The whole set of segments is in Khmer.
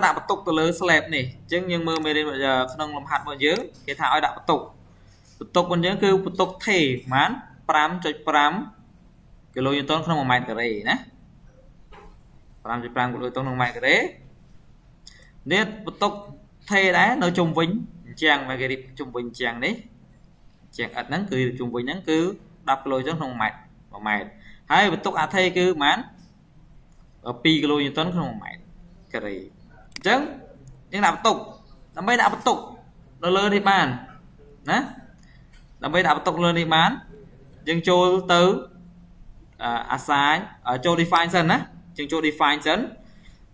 ដាក់បន្ទុកទៅលើ slab នេះអញ្ចឹងយើងមើលមេរៀនក្នុងលំហាត់របស់យើងគេថាឲ្យដាក់បន្ទុករបស់យើងគឺបន្ទុកថេប្រហែល 5.5 គីឡូញូតនក្នុង1ម៉ែត្រការ៉េណា 5.5 គីឡូញូតនក្នុង1ម៉ែត្រការ៉េនេះបន្ទុកថេដែរនៅជុំវិញអញ្ចឹងមកគេរៀបជុំវិញអញ្ចឹងនេះជាងឥតហ្នឹងគឺជុំវិញហ្នឹងគឺ 10 គីឡូញូតនក្នុង1ម៉ែត្រហើយបន្ទុកអាថេគឺប្រហែល 2 គីឡូញូតនក្នុង1ម៉ែត្រការ៉េអញ្ចឹងយើងដាក់បន្ទុកដើម្បីដាក់បន្ទុកនៅលើនេះបានណាដើម្បីដាក់បន្ទុកលើនេះបានយើងចូលទៅassign ចូល define សិនណាយើងចូល define សិន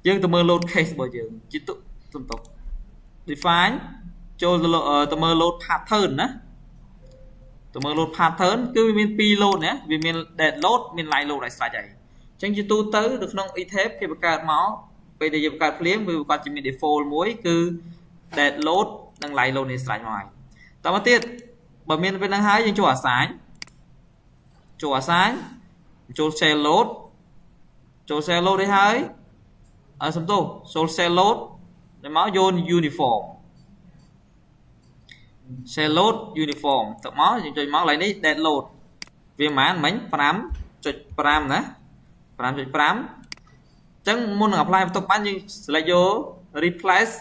យើងទៅមើល load case របស់យើងជាទុកសំទុក define ចូលទៅមើល load pattern ណាទៅមើល load pattern គឺវាមាន2 load ណាវាមាន dead load មាន live load ឲ្យស្រេចហើយអញ្ចឹងជាទូទៅនៅក្នុង e-tape គេបង្កើតមកពេលដែលយើងបង្កើតភ្លាមវាគាត់ជាមាន default មួយគឺ dead load និង live load នេះស្រេចមកហើយតមកទៀតបើមានពេលហ្នឹងហើយយើងចូល assign ចូល shell load នេះហើយសំទោសចូល shell load ទៅមកយក uniform shell load uniform ទៅមកយើងចុចមកកន្លែងនេះ dead load វាប៉ុន្មានមិញ 5.5 ណា 5.5 អញ្ចឹងមុននឹង apply បន្ទុកបានយើង select យក replace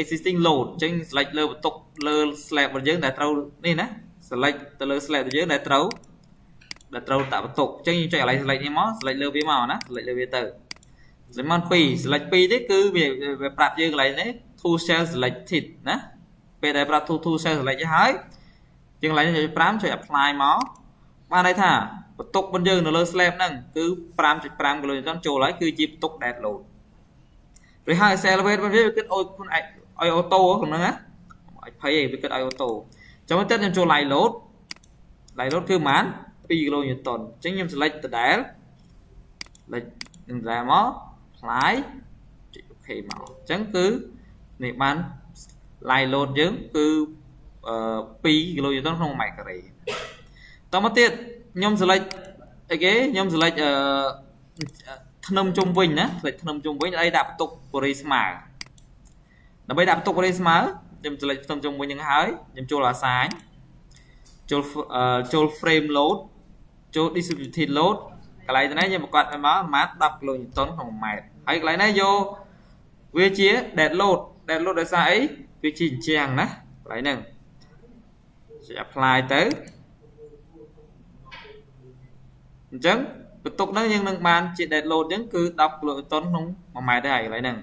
existing load អញ្ចឹង select លើបន្ទុកលើ slab របស់យើងដែលត្រូវនេះណា select ទៅលើ slab របស់យើងដែលត្រូវដាក់បន្ទុកអញ្ចឹងយើងចុចកន្លែង select នេះមក select លើវាមកណា select លើវាទៅ select មក2 select 2នេះគឺវាប្រាប់យើងកន្លែងនេះ to shell selected ណាពេលដែលប្រាប់ to shell select ហើយយើងកន្លែងនេះចុច5ចុច apply មកបានន័យថាបន្ទុករបស់យើងនៅលើ slab ហ្នឹងគឺ 5.5 គីឡូញូតនចូលហើយគឺជាបន្ទុក dead load rồi hai accelerate វាគិតឲ្យខ្លួនឯងឲ្យអូតូក្នុងហ្នឹងណាឲ្យភ័យឯងវាគិតឲ្យអូតូចាំមើលទៀតខ្ញុំចូល live load គឺប៉ុន្មាន2 គីឡូញូតនអញ្ចឹងខ្ញុំ select ដដែល select នឹងដដែលមក apply ចុច OK មកអញ្ចឹងគឺនេះបាន live load យើងគឺ2 គីឡូញូតនក្នុង1ម៉ែត្រការ៉េតមកទៀតខ្ញុំ select អីគេខ្ញុំ select ធ្នឹមជុំវិញណាធ្នឹមជុំវិញឲ្យដាក់បន្ទុកបរិស្មើដើម្បីដាក់បន្ទុកបរិស្មើខ្ញុំ select ធ្នឹមជុំវិញហ្នឹងហើយខ្ញុំចូល assign ចូល frame load ចូល distributed load កន្លែងនេះខ្ញុំបង្កើតឲ្យមកប្រហែល 10 គីឡូញូតនក្នុង1ម៉ែត្រហើយកន្លែងនេះយកវាជា dead load ដោយសារអីវាជាអញ្ចឹងណាកន្លែងហ្នឹងចុច apply ទៅអញ្ចឹងបន្ទុកហ្នឹងយើងនឹងបានជា dead load អញ្ចឹងគឺ 10 គីឡូញូតនក្នុង1ម៉ែត្រដែរហើយកន្លែងហ្នឹង